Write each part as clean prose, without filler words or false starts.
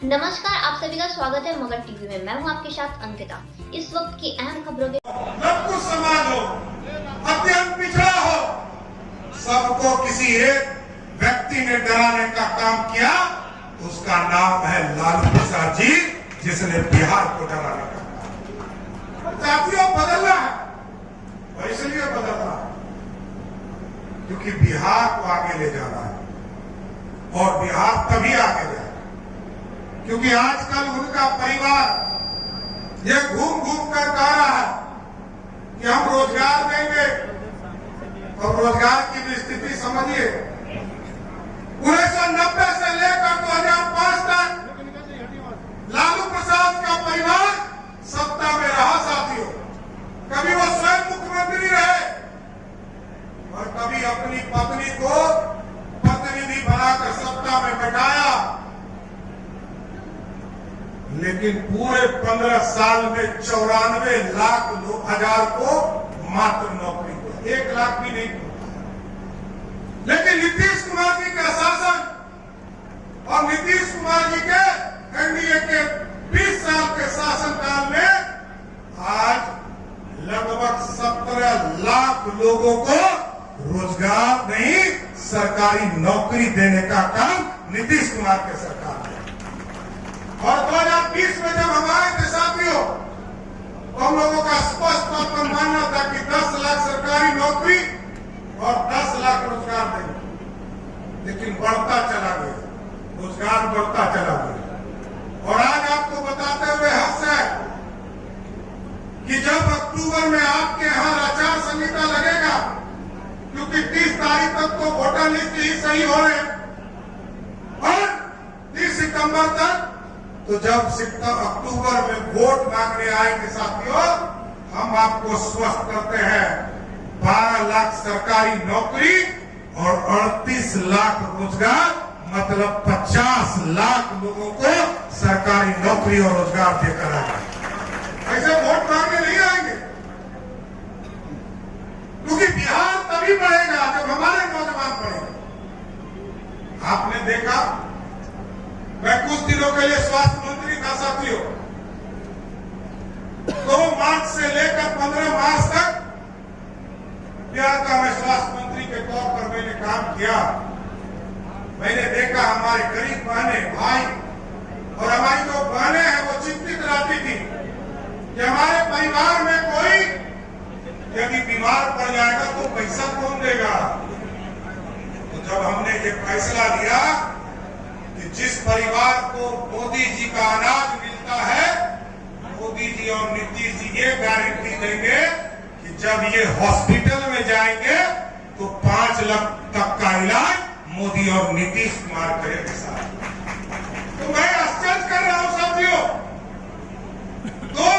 नमस्कार, आप सभी का स्वागत है मगध टीवी में। मैं हूं आपके साथ अंकिता। इस वक्त की अहम खबरों के कुछ समाज हो, अत्यंत पिछड़ा हो, सबको किसी एक व्यक्ति ने डराने का काम किया। उसका नाम है लालू प्रसाद जी, जिसने बिहार को डराने का काम। जातियों बदलना है और इसलिए बदलना है क्योंकि बिहार को आगे ले जाना है और बिहार तभी आगे जाए क्योंकि आजकल उनका परिवार ये घूम घूम कर कह रहा है कि हम रोजगार देंगे। और रोजगार की भी स्थिति समझिए, 1990 से लेकर 2005 तक लालू प्रसाद का परिवार सत्ता में रहा साथियों। कभी वो स्वयं मुख्यमंत्री रहे और कभी अपनी पत्नी को प्रतिनिधि बनाकर सत्ता में बैठाया, लेकिन पूरे 15 साल में 94 लाख हजार को मात्र नौकरी हुई, 1 लाख भी नहीं हुआ। लेकिन नीतीश कुमार जी का शासन और नीतीश कुमार जी के एनडीए के 20 साल के शासनकाल में आज लगभग 17 लाख लोगों को रोजगार नहीं, सरकारी नौकरी देने का काम नीतीश कुमार के सरकार ने। और 2020 में जब हम आए थे साथियों, हम लोगों का स्पष्ट तौर पर मानना था कि 10 लाख सरकारी नौकरी और 10 लाख रोजगार देंगे, लेकिन बढ़ता चला गया, रोजगार बढ़ता चला गया। और आज आपको बताते हुए हर्ष है कि जब अक्टूबर में आपके यहाँ आचार संहिता लगेगा, क्योंकि 30 तारीख तक तो वोटर लिस्ट ही सही हो रहे और 30 सितंबर तक, तो जब अक्टूबर में वोट मांगने आएंगे साथियों, हम आपको स्वस्थ करते हैं 12 लाख सरकारी नौकरी और 38 लाख रोजगार, मतलब 50 लाख लोगों को सरकारी नौकरी और रोजगार देकर आएंगे। ऐसे वोट मांगने नहीं आएंगे, क्योंकि बिहार तभी बढ़ेगा जब हमारे नौजवान बढ़ेंगे। आपने देखा, मैं कुछ दिनों के लिए स्वास्थ्य मंत्री था साथियों। 2 मार्च से लेकर 15 मार्च तक बिहार का मैं स्वास्थ्य मंत्री के तौर पर मैंने काम किया। मैंने देखा हमारे गरीब बहनें, भाई और हमारी जो बहनें हैं वो चिंतित रहती थी कि हमारे परिवार में कोई यदि बीमार पड़ जाएगा तो पैसा कौन देगा। तो जब हमने ये फैसला लिया कि जिस परिवार को मोदी जी का अनाज मिलता है, मोदी जी और नीतीश जी ये गारंटी देंगे कि जब ये हॉस्पिटल में जाएंगे तो 5 लाख तक का इलाज मोदी और नीतीश कुमार करेंगे साहब। तो मैं आश्चर्य कर रहा हूं साथियों, 2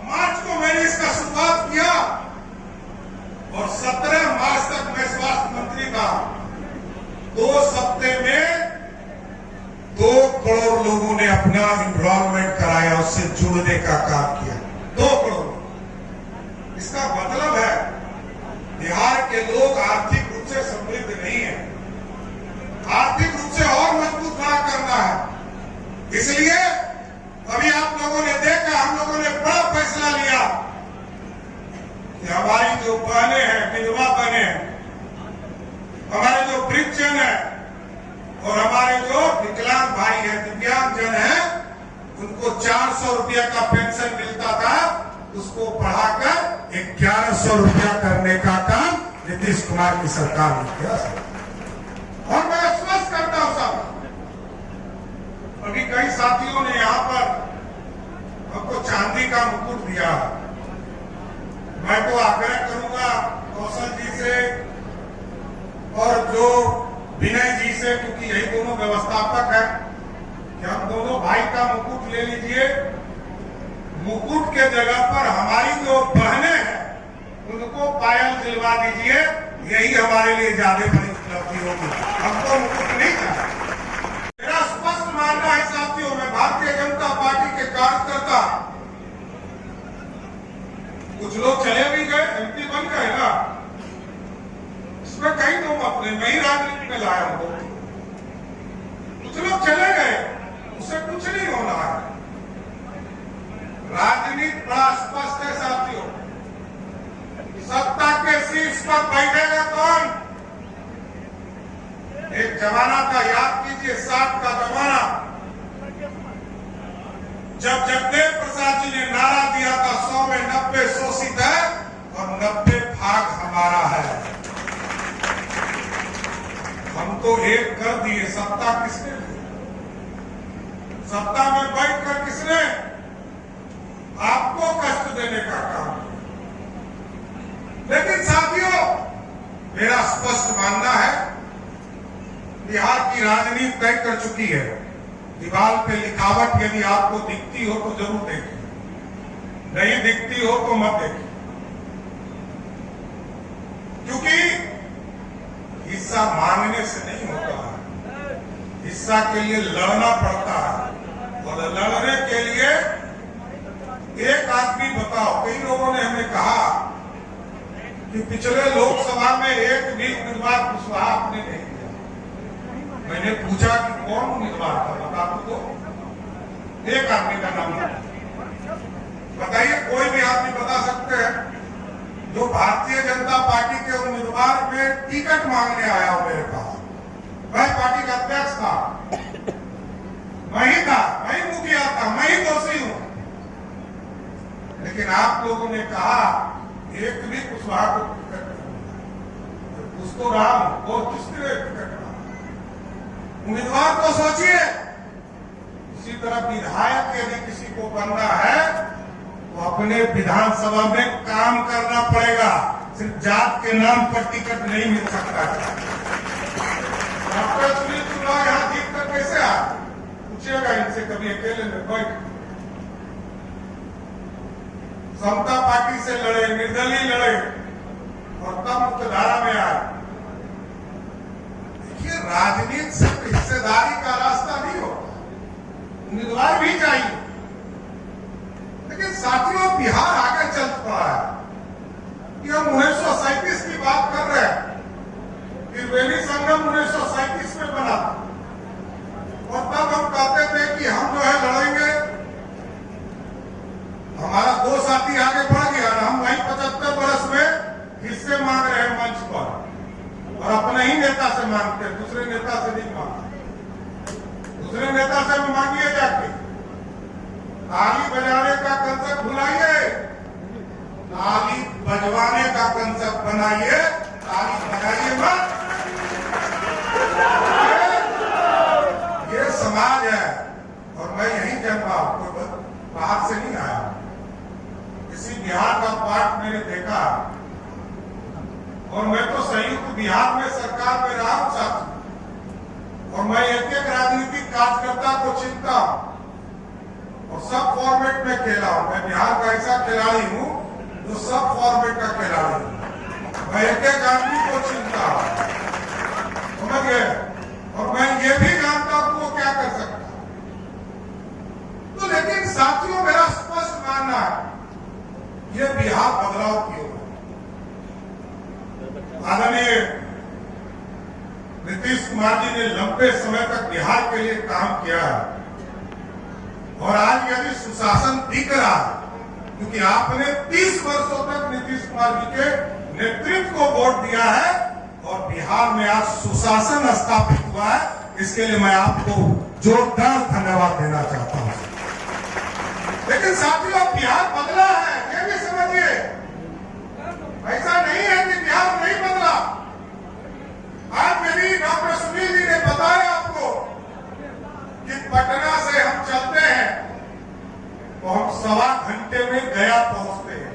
मार्च को मैंने इसका शुरुआत किया और 17 मार्च तक मैं स्वास्थ्य मंत्री था। 2 सप्ताह में 2 करोड़ लोगों ने अपना इनरोलमेंट कराया, उससे जुड़ने का काम किया। 2 करोड़। इसका मतलब है बिहार के लोग आर्थिक रूप से समृद्ध नहीं है, आर्थिक रूप से और मजबूत करना है। इसलिए अभी आप लोगों ने देखा, हम लोगों ने बड़ा फैसला लिया कि हमारी जो बहनें हैं, विधवा बहनें हैं, हमारे जो वृद्धजन है और हमारे जो विकलांग भाई हैं, दिव्यांग जन हैं, उनको 400 रुपया का पेंशन मिलता था, उसको बढ़ाकर 1100 रुपया करने का काम नीतीश कुमार की सरकार ने किया। और मैं आश्वस्त करता हूं साहब, अभी कई साथियों ने यहाँ पर हमको चांदी का मुकुट दिया। मैं तो आग्रह करूंगा कौशल जी से और जो विनय जी से, क्योंकि यही दोनों व्यवस्थापक हैं, कि हम दोनों भाई का मुकुट ले लीजिए। मुकुट के जगह पर हमारी जो बहनें हैं उनको पायल दिलवा दीजिए, यही हमारे लिए ज्यादा बड़ी उपलब्धि होगी। हमको मुकुट नहीं चाहिए। मेरा स्पष्ट मानना है साथियों, मैं भारतीय जनता पार्टी के कार्यकर्ता, कुछ लोग चले भी गए, एमपी बन गए ना, इसमें कहीं तो अपने मैं ही राजनीति में लाया हूं। कुछ लोग चले गए, उससे कुछ नहीं होना है। राजनीति बड़ा स्पष्ट है साथियों। सत्ता के शीर्ष पर बैठेगा कौन? एक जमाना था, याद कीजिए, 60 का जमाना, जब जगदेव प्रसाद जी ने नारा दिया था 100 में 90 शोषित है और 90 भाग हमारा है। हम तो एक कर दिए। सत्ता किसने ली? सत्ता में बैठकर किसने आपको कष्ट देने का काम? लेकिन साथियों, मेरा स्पष्ट मानना है, बिहार की राजनीति तय कर चुकी है। दीवार पे लिखावट यदि आपको दिखती हो तो जरूर देखिए, नहीं दिखती हो तो मत देखिए, क्योंकि हिस्सा मांगने से नहीं होता है, हिस्सा के लिए लड़ना पड़ता है। और लड़ने के लिए एक आदमी बताओ, कई लोगों ने हमें कहा कि पिछले लोकसभा में एक भी उम्मीदवार कुशवाहा आपने नहीं दिया। मैंने पूछा कि कौन उम्मीदवार था, बता दो तो। एक आदमी का नाम बताइए, कोई भी आदमी बता सकते हैं जो भारतीय जनता पार्टी के उम्मीदवार में टिकट मांगने आया हो मेरे पास। मैं पार्टी का अध्यक्ष था, मैं ही था, मैं ही मुखिया था, मैं ही दोषी हूं। लेकिन आप लोगों ने कहा एक भी कुशवाहा को टिकट पूछ तो रहा हूं, वो किसने टिकट मांगा? उम्मीदवार को सोचिए। इसी तरह विधायक यदि किसी को बनना है तो अपने विधानसभा में काम करना पड़ेगा, सिर्फ जात के नाम पर टिकट नहीं मिल सकता। डॉक्टर सुनील चुनाव यहां जीत कर कैसे आ? पूछिएगा इनसे, कभी अकेले में बैठ। समता पार्टी से लड़े, निर्दलीय लड़े और तब मुख्यधारा में आए। देखिए, राजनीति सिर्फ हिस्सेदारी का रास्ता नहीं होता, उम्मीदवार भी चाहिए। लेकिन साथियों, बिहार आगे चल पड़ा है कि हम 1937 की बात कर रहे हैं। त्रिवेणी संगम 1937 में बना था और तब हम कहते थे कि हम जो है लड़ेंगे। हमारा दो साथी आगे बढ़ गया ना, हम वहीं 75 वर्ष में हिस्से मांग रहे हैं मंच पर, और अपने ही नेता से मांगते हैं, दूसरे नेता से नहीं मांगते। दूसरे नेता से मांगिए जाके। ताली बजाने का कंसेप्ट भुलाइए, ताली बजवाने का कंसेप्ट बनाइए, ताली बजाइए मत। ये समाज है और मैं यहीं जन्मा हूं, कोई बाहर से नहीं आया। इसी बिहार का पार्ट मैंने देखा और मैं तो संयुक्त बिहार में सरकार में रहा हूं साथी, और मैं एक एक राजनीतिक कार्यकर्ता को चिंता और सब फॉर्मेट में खेला हूं। मैं बिहार का ऐसा खिलाड़ी हूं जो सब फॉर्मेट का खिलाड़ी हूं। मैं एक एक आदमी को चिंता हूं, समझ गए? और मैं ये भी जानता हूं वो क्या कर सकता। तो लेकिन साथियों, मेरा स्पष्ट मानना है, ये बिहार बदलाव की ओर। आदरणीय नीतीश कुमार जी ने लंबे समय तक बिहार के लिए काम किया है और आज यदि सुशासन दिख रहा है, क्योंकि आपने 30 वर्षों तक नीतीश कुमार जी के नेतृत्व को वोट दिया है और बिहार में आज सुशासन स्थापित हुआ है। इसके लिए मैं आपको जोरदार धन्यवाद देना चाहता हूं। लेकिन साथियों, बिहार बदला है, ये भी समझिए। ऐसा नहीं है कि बिहार नहीं बदला। आज मेरी डॉक्टर सुनील जी ने बताया आपको कि पटना से हम चलते हैं तो हम 1.25 घंटे में गया पहुंचते हैं।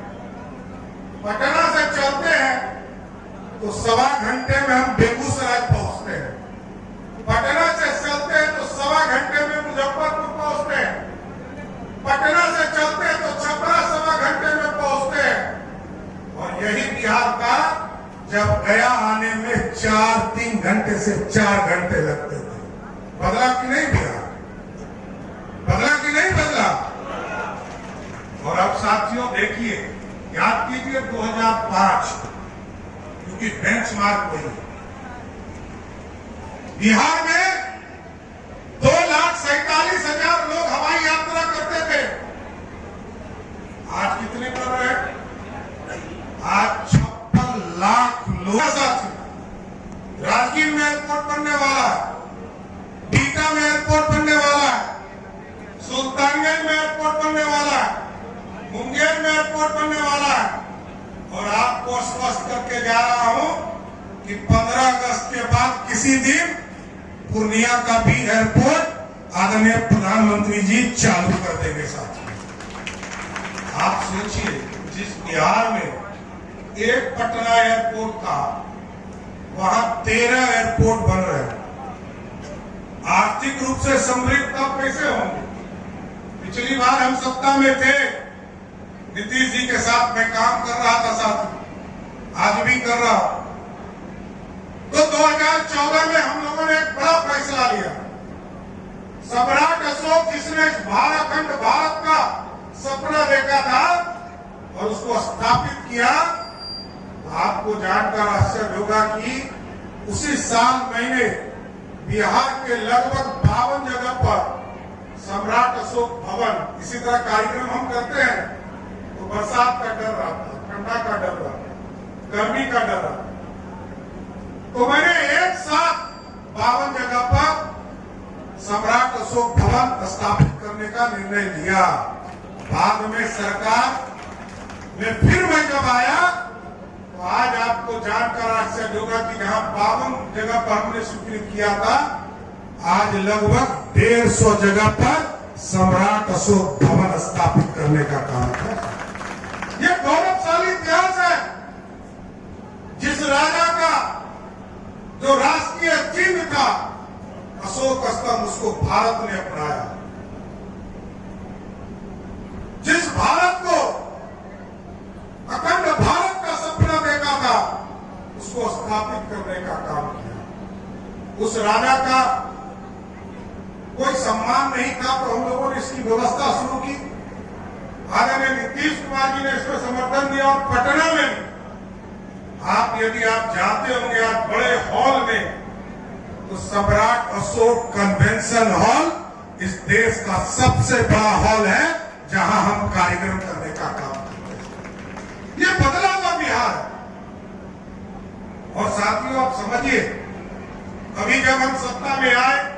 पटना से चलते हैं तो 1.25 घंटे में हम बेगूसराय पहुंचते हैं। पटना से चलते हैं तो 1.25 घंटे में मुजफ्फरपुर पहुंचते हैं। पटना से चलते हैं तो छपरा 1.25 घंटे में पहुंचते हैं। और यही बिहार का जब गया आने में 3 घंटे से 4 घंटे लगते थे। बदला कि नहीं बिहार? बदला कि नहीं बदला? और अब साथियों देखिए, याद कीजिए 2005, क्योंकि बेंचमार्क वही है। बिहार में 2,47,000 राजगीर में एयरपोर्ट बनने वाला है, बीटा में एयरपोर्ट बनने वाला है, सुल्तानगंज में एयरपोर्ट बनने वाला है, मुंगेर में एयरपोर्ट बनने वाला है। और आपको स्पष्ट करके जा रहा हूं कि 15 अगस्त के बाद किसी दिन पूर्णिया का भी एयरपोर्ट आदरणीय प्रधानमंत्री जी चालू कर देंगे। साथियों, आप सोचिए, जिस बिहार में एक पटना एयरपोर्ट था, वहां 13 एयरपोर्ट बन रहे हैं। आर्थिक रूप से समृद्ध तब कैसे होंगे? पिछली बार हम सत्ता में थे, नीतीश जी के साथ मैं काम कर रहा था, साथ आज भी कर रहा हूं। तो 2014 में हम लोगों ने एक बड़ा फैसला लिया। सम्राट अशोक, जिसने अखंड भारत का सपना देखा था और उसको स्थापित किया, आपको जानकर आश्चर्य होगा कि उसी साल मैंने बिहार के लगभग 52 जगह पर सम्राट अशोक भवन, इसी तरह कार्यक्रम हम करते हैं, तो बरसात का डर रहता, ठंडा का डर रहता, गर्मी का डर रहता, तो मैंने एक साथ 52 जगह पर सम्राट अशोक भवन स्थापित करने का निर्णय लिया। बाद में सरकार में फिर मैं जब आया, तो आज आपको जानकर आश्चर्य होगा कि जहां 52 जगह पर हमने स्वीकृत किया था, आज लगभग 150 जगह पर सम्राट अशोक भवन स्थापित करने का काम है। यह गौरवशाली इतिहास है। जिस राजा का जो राष्ट्रीय चिन्ह था अशोक स्तंभ, उसको भारत ने अपनाया। जिस भारत को अखंड भारत का सपना देखा था, उसको स्थापित करने का काम किया। उस राजा का कोई सम्मान नहीं था, तो हम लोगों ने इसकी व्यवस्था शुरू की। आदरणीय नीतीश कुमार जी ने इसको समर्थन दिया। और पटना में भी यदि आप जाते होंगे आज बड़े हॉल में, तो सम्राट अशोक कन्वेंशन हॉल इस देश का सबसे बड़ा हॉल है, जहां हम कार्यक्रम करने का काम करते हैं। ये बदला हुआ बिहार है। और साथियों, आप समझिए, अभी जब हम सत्ता में आए,